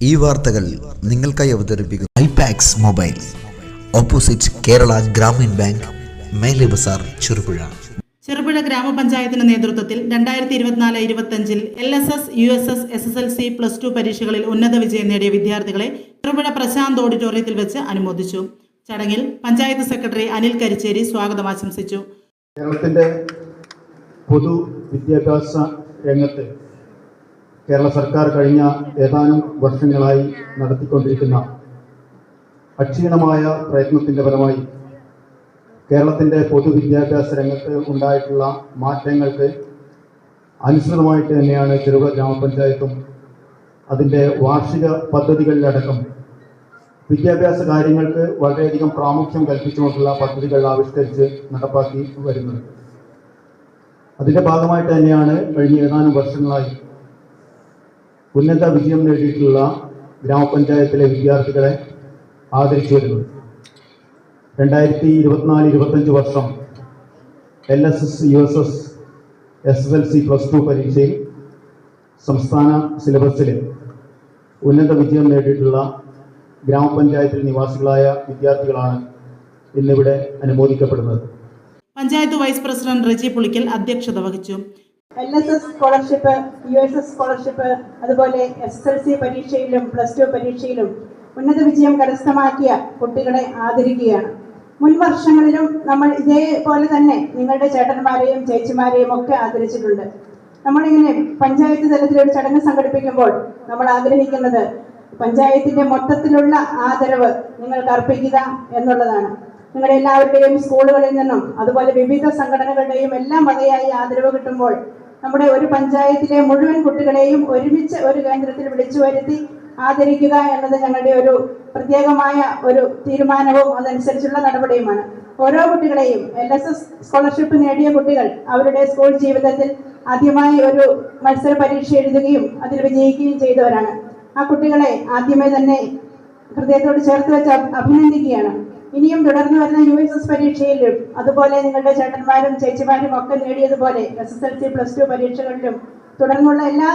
ഈ വാർത്തകൾ നിങ്ങൾക്കായി അവതരിപ്പിക്കുന്നു ഐപാക്സ് mobile, opposite Kerala Gramin bank, മേലെ ബസാർ, ചെറുപുഴ. ചെറുപുഴ ഗ്രാമപഞ്ചായത്തിന്റെ നേതൃത്വത്തിൽ 2024-25 LSS, USS, SSLC, +2 പരീക്ഷകളിൽ ഉന്നത വിജയം നേടിയ വിദ്യാർത്ഥികളെ ചെറുപുഴ പ്രശാന്ത് ഓഡിറ്റോറിയത്തിൽ വെച്ച് അനുമോദിച്ചു. ചടങ്ങിൽ പഞ്ചായത്ത് സെക്രട്ടറി അനിൽ കരിച്ചേരി സ്വാഗതം ആശംസിച്ചു. കേരളത്തിന്റെ പൊതുവിദ്യാഭ്യാസ രംഗത്ത് കേരള സർക്കാർ കഴിഞ്ഞ ഏതാനും വർഷങ്ങളായി നടത്തിക്കൊണ്ടിരിക്കുന്ന അക്ഷീണമായ പ്രയത്നത്തിന്റെ ഫലമായി കേരളത്തിന്റെ പൊതുവിദ്യാഭ്യാസ രംഗത്ത് ഉണ്ടായിട്ടുള്ള മാറ്റങ്ങൾക്ക് അനുസൃതമായിട്ട് തന്നെയാണ് ചെറുപുഴ ഗ്രാമപഞ്ചായത്തും അതിൻ്റെ വാർഷിക പദ്ധതികളിലടക്കം വിദ്യാഭ്യാസ കാര്യങ്ങൾക്ക് വളരെയധികം പ്രാമുഖ്യം കൽപ്പിച്ചുകൊണ്ടുള്ള പദ്ധതികൾ ആവിഷ്കരിച്ച് നടപ്പാക്കി വരുന്നത്. അതിൻ്റെ ഭാഗമായിട്ട് തന്നെയാണ് കഴിഞ്ഞ ഏതാനും വർഷങ്ങളായി ഉന്നത വിജയം നേടിയിട്ടുള്ള ഗ്രാമപഞ്ചായത്തിലെ വിദ്യാർത്ഥികളെ ആദരിച്ചു വരുന്നത്. 2024-25 വർഷം LSS, USS, SSLC, +2 പരീക്ഷയിൽ സംസ്ഥാന സിലബസിൽ ഉന്നത വിജയം നേടിയിട്ടുള്ള ഗ്രാമപഞ്ചായത്തിൽ നിവാസികളായ വിദ്യാർത്ഥികളാണ് ഇന്നിവിടെ അനുമോദിക്കപ്പെടുന്നത്. പഞ്ചായത്ത് വൈസ് പ്രസിഡന്റ് റെജി പുളിക്കൽ അധ്യക്ഷത വഹിച്ചു. LSS സ്കോളർഷിപ്പ്, USS സ്കോളർഷിപ്പ്, അതുപോലെ SSLC പരീക്ഷയിലും +2 പരീക്ഷയിലും ഉന്നത വിജയം കരസ്ഥമാക്കിയ കുട്ടികളെ ആദരിക്കുകയാണ്. മുൻ വർഷങ്ങളിലും നമ്മൾ ഇതേപോലെ തന്നെ നിങ്ങളുടെ ചേട്ടന്മാരെയും ചേച്ചിമാരെയും ഒക്കെ ആദരിച്ചിട്ടുണ്ട്. നമ്മളിങ്ങനെ പഞ്ചായത്ത് തലത്തിലൊരു ചടങ്ങ് സംഘടിപ്പിക്കുമ്പോൾ നമ്മൾ ആഗ്രഹിക്കുന്നത് പഞ്ചായത്തിന്റെ മൊത്തത്തിലുള്ള ആദരവ് നിങ്ങൾക്ക് അർപ്പിക്കുക എന്നുള്ളതാണ്. നിങ്ങളുടെ എല്ലാവരുടെയും സ്കൂളുകളിൽ നിന്നും അതുപോലെ വിവിധ സംഘടനകളുടെയും എല്ലാം വകയായി ആദരവ് കിട്ടുമ്പോൾ നമ്മുടെ ഒരു പഞ്ചായത്തിലെ മുഴുവൻ കുട്ടികളെയും ഒരുമിച്ച് ഒരു കേന്ദ്രത്തിൽ വിളിച്ചു വരുത്തി ആദരിക്കുക എന്നത് ഞങ്ങളുടെ ഒരു പ്രത്യേകമായ ഒരു തീരുമാനവും അതനുസരിച്ചുള്ള നടപടിയുമാണ്. ഓരോ കുട്ടികളെയും LSS സ്കോളർഷിപ്പ് നേടിയ കുട്ടികൾ അവരുടെ സ്കൂൾ ജീവിതത്തിൽ ആദ്യമായി ഒരു മത്സര പരീക്ഷ എഴുതുകയും അതിൽ വിജയിക്കുകയും ചെയ്തവരാണ്. ആ കുട്ടികളെ ആദ്യമേ തന്നെ ഹൃദയത്തോട് ചേർത്ത് വെച്ച് അഭിനന്ദിക്കുകയാണ്. ഇനിയും തുടർന്ന് വരുന്ന USS പരീക്ഷയിലും അതുപോലെ നിങ്ങളുടെ ചേട്ടന്മാരും ചേച്ചിമാരും ഒക്കെ നേടിയതുപോലെ SSLC, +2 പരീക്ഷകളിലും തുടർന്നുള്ള എല്ലാ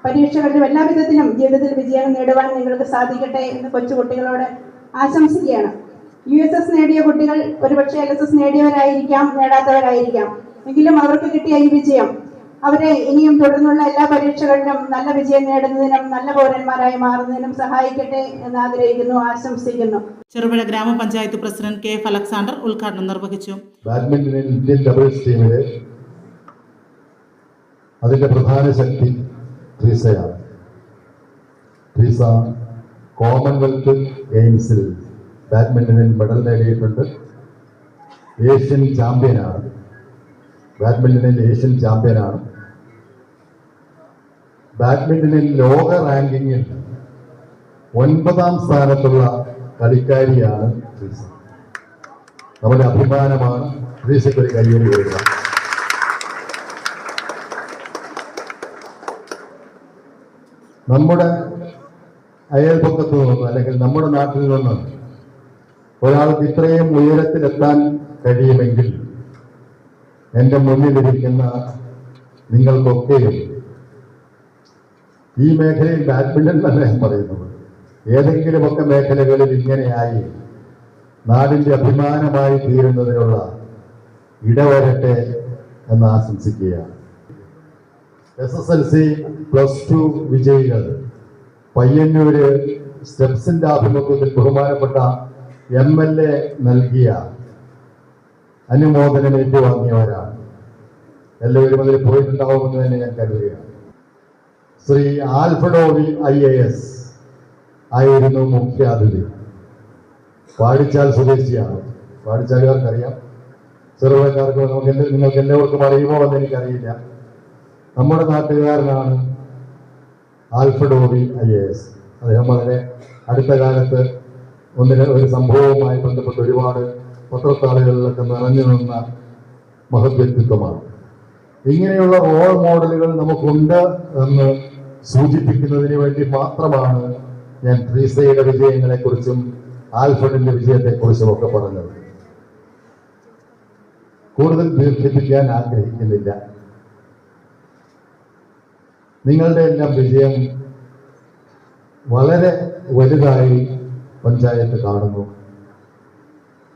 പരീക്ഷകളിലും എല്ലാ വിധത്തിലും ജീവിതത്തിൽ വിജയം നേടുവാൻ നിങ്ങൾക്ക് സാധിക്കട്ടെ എന്ന് കൊച്ചുകുട്ടികളോട് ആശംസിക്കുകയാണ്. USS നേടിയ കുട്ടികൾ ഒരുപക്ഷെ LSS നേടിയവരായിരിക്കാം, നേടാത്തവരായിരിക്കാം. എങ്കിലും അവർക്ക് കിട്ടിയ ഈ വിജയം അവരെ ഇനിയും തുടർന്നുള്ള എല്ലാ പരീക്ഷകളിലും നല്ല വിജയം നേടുന്നതിനും നല്ല പൗരന്മാരായി മാറുന്നതിനും സഹായിക്കട്ടെ എന്ന് ആഗ്രഹിക്കുന്നു, ആശംസിക്കുന്നു. ചെറുപുഴ ഗ്രാമപഞ്ചായത്ത് പ്രസിഡന്റ് KF അലക്സാണ്ടർ ഉദ്ഘാടനം നിർവഹിച്ചു. ബാഡ്മിന്റണിൽ ഇന്ത്യൻ ഡബിൾസ് ടീമിലെ അതിന്റെ പ്രധാന ശക്തി ട്രീസയാണ്. ട്രീസ കോമൺവെൽത്ത് ഗെയിംസിൽ ബാഡ്മിന്റണിൽ മെഡൽ നേടിയിട്ടുണ്ട്. ഏഷ്യൻ ചാമ്പ്യനാണ്. ബാഡ്മിന്റണിൽ ഏഷ്യൻ ചാമ്പ്യനാണ്. ബാഡ്മിന്റണിൽ ലോക റാങ്കിങ്ങിൽ 9ാം സ്ഥാനത്തുള്ള കളിക്കാരിയാണ് ട്രീസ. നമ്മുടെ അഭിമാനമാണ്. ട്രീസയ്ക്ക് ഒരു കയ്യടി കൊടുക്കുക. നമ്മുടെ അയൽപക്കത്ത് നിന്ന് അല്ലെങ്കിൽ നമ്മുടെ നാട്ടിൽ നിന്ന് ഒരാൾക്ക് ഇത്രയും ഉയരത്തിലെത്താൻ കഴിയുമെങ്കിൽ എൻ്റെ മുന്നിലിരിക്കുന്ന നിങ്ങൾക്കൊക്കെയും ഈ മേഖലയിൽ ബാഡ്മിന്റൺ തന്നെ പറയുന്നത് ഏതെങ്കിലുമൊക്കെ മേഖലകളിൽ ഇങ്ങനെയായി നാടിൻ്റെ അഭിമാനമായി തീരുന്നതിനുള്ള ഇടവരട്ടെ എന്ന് ആശംസിക്കുകയാണ്. SSLC, +2 വിജയികൾ പയ്യന്നൂര് സ്റ്റെപ്സിന്റെ ആഭിമുഖ്യത്തിൽ ബഹുമാനപ്പെട്ട MLA നൽകിയ അനുമോദനം ഏറ്റുവാങ്ങിയവരാണ്. എല്ലാവരും അതിൽ പോയിട്ടുണ്ടാവുമെന്ന് തന്നെ ഞാൻ കരുതുകയാണ്. ശ്രീ ആൽഫ്രഡോവി IAS ആയിരുന്നു മുഖ്യാതിഥി. പാടിച്ചാൽ സ്വദേശിയാണ്. പാടിച്ചാലുകാർക്കറിയാം, ചെറുപുഴക്കാർക്ക് നിങ്ങൾക്ക് എല്ലാവർക്കും അറിയുമോ എന്ന് എനിക്കറിയില്ല. നമ്മുടെ നാട്ടുകാരനാണ് ആൽഫ്രഡോവി IAS. അദ്ദേഹം വളരെ അടുത്ത കാലത്ത് ഒരു സംഭവവുമായി ബന്ധപ്പെട്ട് ഒരുപാട് പത്രത്താളുകളിലൊക്കെ നിറഞ്ഞു നിന്ന മഹത് വ്യക്തിത്വമാണ്. ഇങ്ങനെയുള്ള റോൾ മോഡലുകൾ നമുക്കുണ്ട് എന്ന് സൂചിപ്പിക്കുന്നതിന് വേണ്ടി മാത്രമാണ് ഞാൻ ട്രീസയുടെ വിജയങ്ങളെക്കുറിച്ചും ആൽഫ്രഡിന്റെ വിജയത്തെക്കുറിച്ചും ഒക്കെ പറഞ്ഞത്. കൂടുതൽ ദീർഘിപ്പിക്കാൻ ആഗ്രഹിക്കുന്നില്ല. നിങ്ങളുടെ എല്ലാം വിജയം വളരെ വലുതായി പഞ്ചായത്ത് കാണുന്നു.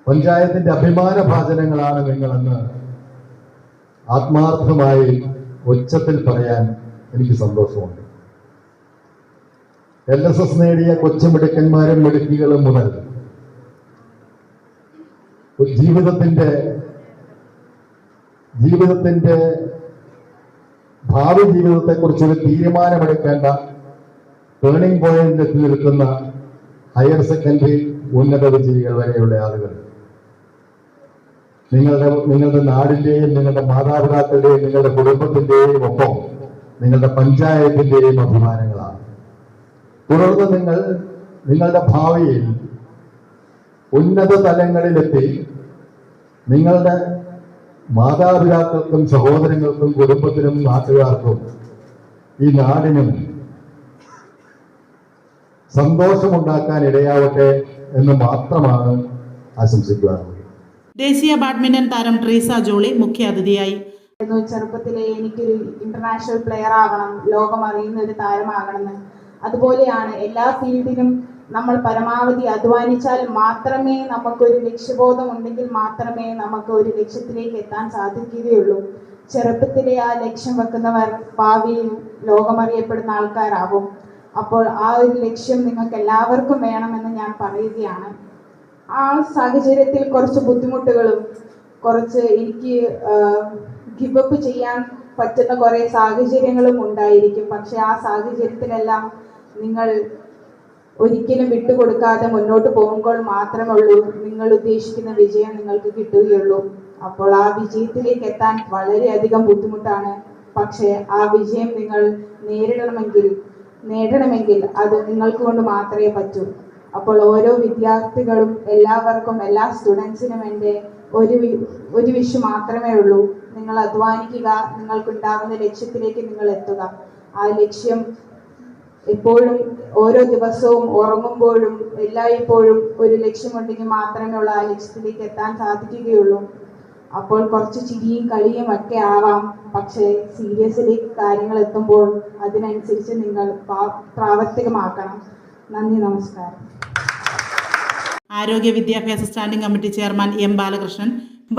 പഞ്ചായത്തിന്റെ അഭിമാന ഭാജനങ്ങളാണ് നിങ്ങളെന്ന് ആത്മാർത്ഥമായി ഉച്ചത്തിൽ പറയാൻ എനിക്ക് സന്തോഷമുണ്ട്. LSS നേടിയ കൊച്ചുമിടുക്കന്മാരും മിടുക്കികളും മുതൽ ജീവിതത്തിന്റെ ഭാവി ജീവിതത്തെക്കുറിച്ചൊരു തീരുമാനമെടുക്കേണ്ട ടേണിംഗ് പോയിന്റിൽ എത്തി നിൽക്കുന്ന ഹയർ സെക്കൻഡറി ഉന്നത വിജയികൾ വരെയുള്ള ആളുകൾ നിങ്ങളുടെ നാടിന്റെയും നിങ്ങളുടെ മാതാപിതാക്കളുടെയും നിങ്ങളുടെ കുടുംബത്തിന്റെയും ഒപ്പം നിങ്ങളുടെ പഞ്ചായത്തിന്റെയും അഭിമാനങ്ങളാണ്. തുടർന്ന് നിങ്ങളുടെ ഭാവിയിൽ ഉന്നത തലങ്ങളിലെത്തി നിങ്ങളുടെ മാതാപിതാക്കൾക്കും സഹോദരങ്ങൾക്കും കുടുംബത്തിനും നാട്ടുകാർക്കും ഈ നാടിനും സന്തോഷമുണ്ടാക്കാൻ ഇടയാവട്ടെ എന്ന് മാത്രമാണ് ആശംസിക്കുവാനുള്ളത്. ദേശീയ ബാഡ്മിന്റൺ താരം ട്രീസ ജോളി മുഖ്യാതിഥിയായി. ചെറുപ്പത്തിലെ എനിക്കൊരു ഇന്റർനാഷണൽ പ്ലെയർ ആകണം, ലോകം അറിയുന്ന ഒരു താരമാകണമെന്ന്. അതുപോലെയാണ് എല്ലാ ഫീൽഡിലും നമ്മൾ പരമാവധി അധ്വാനിച്ചാൽ മാത്രമേ നമുക്കൊരു ലക്ഷ്യബോധം ഉണ്ടെങ്കിൽ മാത്രമേ നമുക്ക് ഒരു ലക്ഷ്യത്തിലേക്ക് എത്താൻ സാധിക്കുകയുള്ളൂ. ചെറുപ്പത്തിലെ ആ ലക്ഷ്യം വെക്കുന്നവർ ഭാവിയിൽ ലോകമറിയപ്പെടുന്ന ആൾക്കാരാകും. അപ്പോൾ ആ ഒരു ലക്ഷ്യം നിങ്ങൾക്ക് എല്ലാവർക്കും വേണമെന്ന് ഞാൻ പറയുകയാണ്. ആ സാഹചര്യത്തിൽ കുറച്ച് ബുദ്ധിമുട്ടുകളും കുറച്ച് എനിക്ക് ഗിവപ്പ് ചെയ്യാൻ പറ്റുന്ന കുറേ സാഹചര്യങ്ങളും ഉണ്ടായിരിക്കും. പക്ഷെ ആ സാഹചര്യത്തിലെല്ലാം നിങ്ങൾ ഒരിക്കലും വിട്ടുകൊടുക്കാതെ മുന്നോട്ട് പോകുമ്പോൾ മാത്രമേ ഉള്ളൂ നിങ്ങൾ ഉദ്ദേശിക്കുന്ന വിജയം നിങ്ങൾക്ക് കിട്ടുകയുള്ളൂ. അപ്പോൾ ആ വിജയത്തിലേക്ക് എത്താൻ വളരെയധികം ബുദ്ധിമുട്ടാണ്. പക്ഷേ ആ വിജയം നിങ്ങൾ നേടണമെങ്കിൽ അത് നിങ്ങൾക്ക് കൊണ്ട് മാത്രമേ പറ്റൂ. അപ്പോൾ ഓരോ വിദ്യാർത്ഥികളും എല്ലാവർക്കും എല്ലാ സ്റ്റുഡൻസിനും എൻ്റെ ഒരു വിഷ് മാത്രമേ ഉള്ളൂ. നിങ്ങൾ അധ്വാനിക്കുക, നിങ്ങൾക്കുണ്ടാകുന്ന ലക്ഷ്യത്തിലേക്ക് നിങ്ങൾ എത്തുക. ആ ലക്ഷ്യം എപ്പോഴും ഓരോ ദിവസവും ഉറങ്ങുമ്പോഴും എല്ലായ്പ്പോഴും ഒരു ലക്ഷ്യമുണ്ടെങ്കിൽ മാത്രമേ ഉള്ളൂ ആ ലക്ഷ്യത്തിലേക്ക് എത്താൻ സാധിക്കുകയുള്ളൂ. അപ്പോൾ കുറച്ച് ചിരിയും കളിയും ഒക്കെ ആവാം, പക്ഷേ സീരിയസിലേക്ക് കാര്യങ്ങൾ എത്തുമ്പോൾ അതിനനുസരിച്ച് നിങ്ങൾ പ്രാവർത്തികമാക്കണം. നന്ദി, നമസ്കാരം. ആരോഗ്യ വിദ്യാഭ്യാസ standing committee chairman M. Balakrishnan,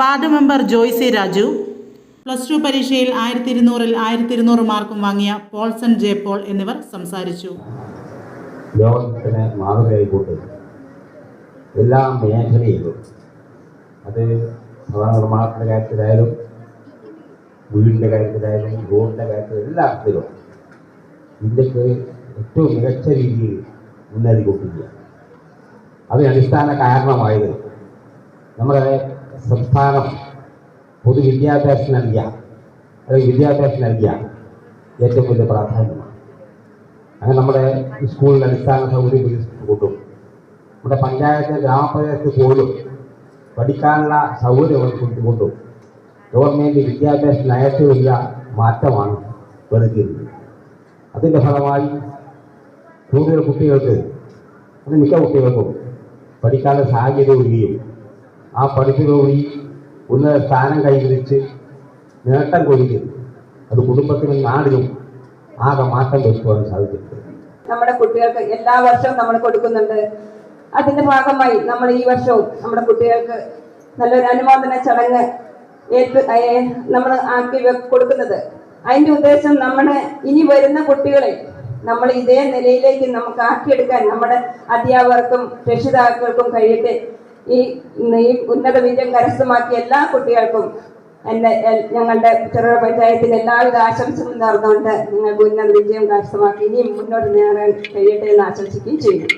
ward member Joicy Raju, +2 പരീക്ഷയിൽ 1200-ൽ 1200 മാർക്കും വാങ്ങിയ പോൾസൺ ജെ പോൾ എന്നിവർ സംസാരിച്ചു. ലോകത്തിന് മാതൃകയായി കൂട്ടി എല്ലാ മേഖലയിലും, അത് ഭവന നിർമ്മാണത്തിൻ്റെ കാര്യത്തിലായാലും വീടിൻ്റെ കാര്യത്തിലായാലും റോഡിൻ്റെ കാര്യത്തിലും എല്ലാ അർത്ഥത്തിലും ഇന്ത്യക്ക് ഏറ്റവും മികച്ച രീതിയിൽ ഉന്നതി കൂട്ടുക. അതിന് അടിസ്ഥാന കാരണമായത് നമ്മുടെ സംസ്ഥാനം പൊതുവിദ്യാഭ്യാസം നൽകിയ ഏറ്റവും വലിയ പ്രാധാന്യമാണ്. അങ്ങനെ നമ്മുടെ സ്കൂളിൽ അടിസ്ഥാന സൗകര്യം വികസിപ്പിച്ചുകൊണ്ടും നമ്മുടെ പഞ്ചായത്ത് ഗ്രാമപ്രദേശത്ത് പോലും പഠിക്കാനുള്ള സൗകര്യം കൊടുത്തുകൊണ്ടും ഗവൺമെൻറ് വിദ്യാഭ്യാസ നയത്തിൽ വലിയ മാറ്റമാണ് വരുത്തിയിരുന്നത്. അതിൻ്റെ ഫലമായി കൂടുതൽ കുട്ടികൾക്ക്, അത് മിക്ക കുട്ടികൾക്കും പഠിക്കാനുള്ള സാഹചര്യം ഒരുക്കുകയും ആ പഠിപ്പിലൂടെ ഉന്നത സ്ഥാനം കൈവരിച്ച് നേട്ടം കൊയ്ത് അത് കുടുംബത്തിനും നാടിനും ആകെ മാറ്റം വരുത്തുവാൻ സാധിച്ചിട്ടുണ്ട്. നമ്മുടെ കുട്ടികൾക്ക് എല്ലാ വർഷവും നമ്മൾ കൊടുക്കുന്നുണ്ട്. അതിന്റെ ഭാഗമായി നമ്മൾ ഈ വർഷവും നമ്മുടെ കുട്ടികൾക്ക് നല്ലൊരു അനുമോദന ചടങ്ങ് നമ്മൾ ആക്കി കൊടുക്കുന്നത്. അതിന്റെ ഉദ്ദേശം നമ്മുടെ ഇനി വരുന്ന കുട്ടികളെ നമ്മൾ ഇതേ നിലയിലേക്ക് നമുക്ക് ആക്കിയെടുക്കാൻ നമ്മുടെ അധ്യാപകർക്കും രക്ഷിതാക്കൾക്കും കഴിയട്ടെ. ഈ ഉന്നത വിജയം കരസ്ഥമാക്കിയ എല്ലാ കുട്ടികൾക്കും ഞങ്ങളുടെ ചെറുകിട പഞ്ചായത്തിന്റെ എല്ലാവിധ ആശംസകളും നേർന്നുകൊണ്ട് നിങ്ങൾക്ക് ഉന്നത വിജയം കരസ്ഥമാക്കി ഇനിയും മുന്നോട്ട് നേടാൻ കഴിയട്ടെ എന്ന് ആശംസിക്കുകയും ചെയ്യുന്നു.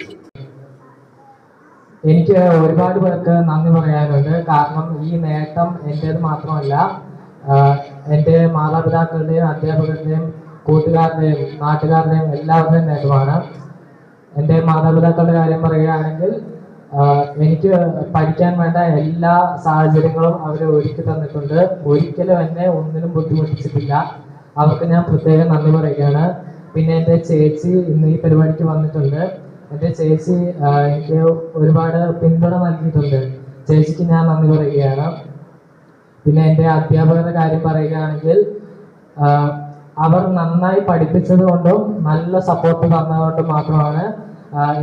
എനിക്ക് ഒരുപാട് പേർക്ക് നന്ദി പറയാനുണ്ട്. കാരണം ഈ നേട്ടം എൻ്റേത് മാത്രമല്ല, എൻ്റെ മാതാപിതാക്കളുടെയും അധ്യാപകരുടെയും കൂട്ടുകാരുടെയും നാട്ടുകാരുടെയും എല്ലാവരുടെയും നേട്ടമാണ്. എൻ്റെ മാതാപിതാക്കളുടെ കാര്യം പറയുകയാണെങ്കിൽ എനിക്ക് പഠിക്കാൻ വേണ്ട എല്ലാ സാഹചര്യങ്ങളും അവർ ഒരുക്കി തന്നിട്ടുണ്ട്. ഒരിക്കലും എന്നെ ഒന്നിനും ബുദ്ധിമുട്ടിച്ചിട്ടില്ല. അവർക്ക് ഞാൻ പ്രത്യേകം നന്ദി പറയുകയാണ്. പിന്നെ എൻ്റെ ചേച്ചി ഇന്ന് ഈ പരിപാടിക്ക് വന്നിട്ടുണ്ട്. എൻ്റെ ചേച്ചി എനിക്ക് ഒരുപാട് പിന്തുണ നൽകിയിട്ടുണ്ട്. ചേച്ചിക്ക് ഞാൻ നന്ദി പറയുകയാണ്. പിന്നെ എൻ്റെ അധ്യാപകരുടെ കാര്യം പറയുകയാണെങ്കിൽ അവർ നന്നായി പഠിപ്പിച്ചത് കൊണ്ടും നല്ല സപ്പോർട്ട് തന്നതുകൊണ്ടും മാത്രമാണ്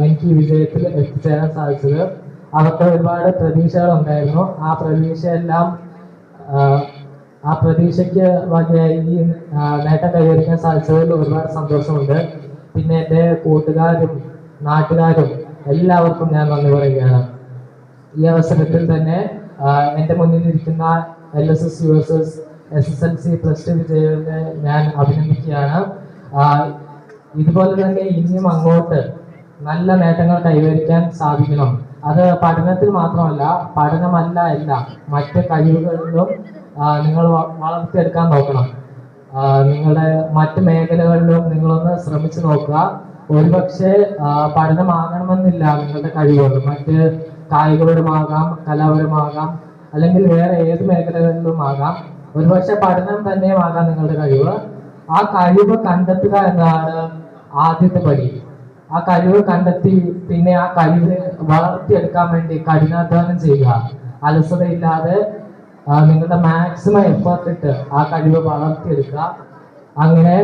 എനിക്ക് ഈ വിജയത്തിൽ എത്തിച്ചേരാൻ സാധിച്ചത്. അവർക്ക് ഒരുപാട് പ്രതീക്ഷകളുണ്ടായിരുന്നു. ആ പ്രതീക്ഷയ്ക്ക് വകയായി ഈ നേട്ടം കൈവരിക്കാൻ സാധിച്ചതിൽ ഒരുപാട് സന്തോഷമുണ്ട്. പിന്നെ എൻ്റെ കൂട്ടുകാരും നാട്ടുകാരും എല്ലാവർക്കും ഞാൻ നന്ദി പറയുകയാണ്. ഈ അവസരത്തിൽ തന്നെ എൻ്റെ മുന്നിലിരിക്കുന്ന LSS USS SSLC +2 വിജയികളെ ഞാൻ അഭിനന്ദിക്കുകയാണ്. ഇതുപോലെ തന്നെ ഇനിയും അങ്ങോട്ട് നല്ല നേട്ടങ്ങൾ കൈവരിക്കാൻ സാധിക്കണം. അത് പഠനത്തിൽ മാത്രമല്ല, പഠനമല്ല എല്ലാം മറ്റ് കഴിവുകളിലും നിങ്ങൾ വളർത്തിയെടുക്കാൻ നോക്കണം. നിങ്ങളുടെ മറ്റ് മേഖലകളിലും നിങ്ങളൊന്ന് ശ്രമിച്ചു നോക്കുക. ഒരുപക്ഷെ പഠനമാകണമെന്നില്ല നിങ്ങളുടെ കഴിവുകൾ, മറ്റ് കായികപരമാകാം, കലാപരമാകാം, അല്ലെങ്കിൽ വേറെ ഏത് മേഖലകളിലും ആകാം. ഒരുപക്ഷെ പഠനം തന്നെയുമാകാം നിങ്ങളുടെ കഴിവ്. ആ കഴിവ് കണ്ടെത്തുക എന്നതാണ് ആദ്യത്തെ പടി. ആ കഴിവ് കണ്ടെത്തി പിന്നെ ആ കഴിവ് വളർത്തിയെടുക്കാൻ വേണ്ടി കഠിനാധ്വാനം ചെയ്യുക. അലസതയില്ലാതെ നിങ്ങളുടെ മാക്സിമം എഫേർട്ട് ഇട്ട് ആ കഴിവ് വളർത്തിയെടുക്കുക. അങ്ങനെ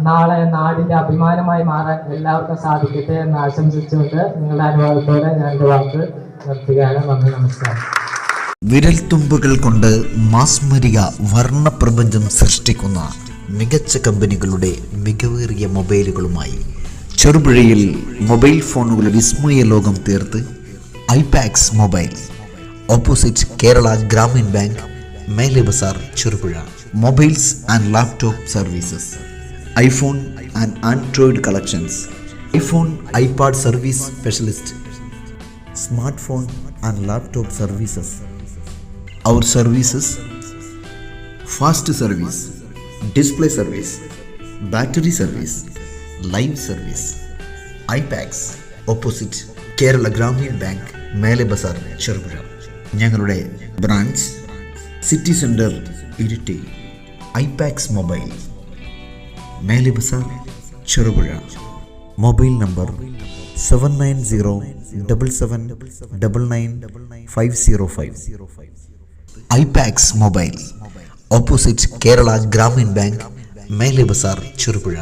നാളെ നാടിന്റെ അഭിമാനമായി മാറാൻ എല്ലാവർക്കും സാധിക്കട്ടെ എന്ന് ആശംസിച്ചുകൊണ്ട് നിങ്ങളുടെ അനുഭവത്തോടെ ഞാൻ എൻ്റെ വാക്ക് നിർത്തുകയാണ്. നന്ദി, നമസ്കാരം. വിരൽത്തുമ്പുകൾ കൊണ്ട് മാസ്മരിക വർണ്ണപ്രപഞ്ചം സൃഷ്ടിക്കുന്ന മികച്ച കമ്പനികളുടെ മികവേറിയ മൊബൈലുകളുമായി ചെറുപുഴയിൽ മൊബൈൽ ഫോണുകളുടെ വിസ്മയ ലോകം തീർത്ത് iPax mobile, opposite Kerala Gramin bank, മേലെ Bazar, Cherupuzha. Mobiles and laptop services, iPhone and android collections, iPhone iPad service specialist, smartphone and laptop services. Our services: fast service, display service, battery service, live service. IPax, opposite Kerala Gramin bank, മേലെ ബസാർ, ചെറുപുഴ. ഞങ്ങളുടെ branch city centre, Iritty. IPax mobile, മേലെ Bazar, Cherupuzha. Mobile number 7907799505. IPax mobile, opposite Kerala Gramin bank, മേലെ ബസാർ, ചെറുപുഴ.